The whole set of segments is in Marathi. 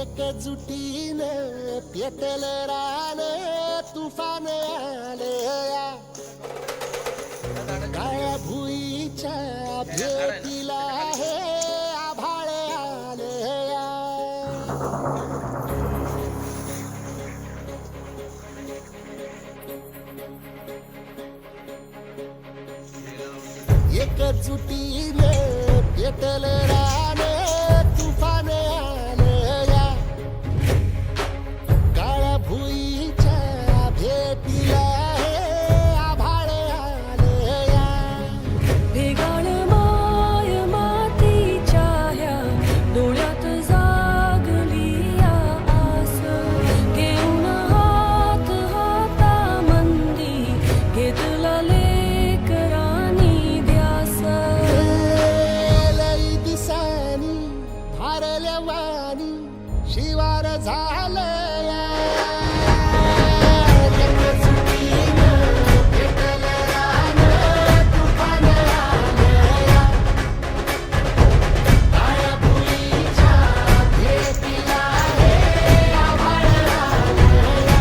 एकजुटीने पेटल रान तुफान आलया काळ्या भुईच्या भेटीला हे आभाळ आलया एकजुटीने पेटल रान तुफान आलया काळ्या भुईच्या भेटीला हे आभाळ आलया भेगाळ माय मातीच्या ह्या डोळ्यात जागली या आस घेऊन हात हातामंदी घेतला लेकरांनी ध्यास लई दिसानी भारल्या वाणी शिवार झालया एकजुटीनं पेटल रान तुफान आलया काळ्या भुईच्या भेटीला हे आभाळ आलया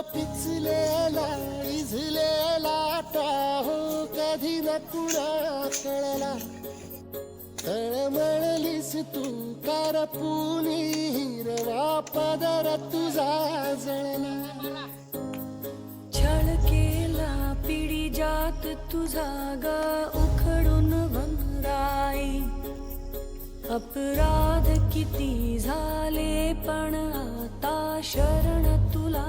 पिचलेला इझलेला टाहो कधी न कुणा कळला तळमळलीस तू करपुनी हिरवा पदर तुझा जळला छळ केला पिढी जात तुझा ग उखडून भंगराई अपराध किती झाले पण आता शरण तुला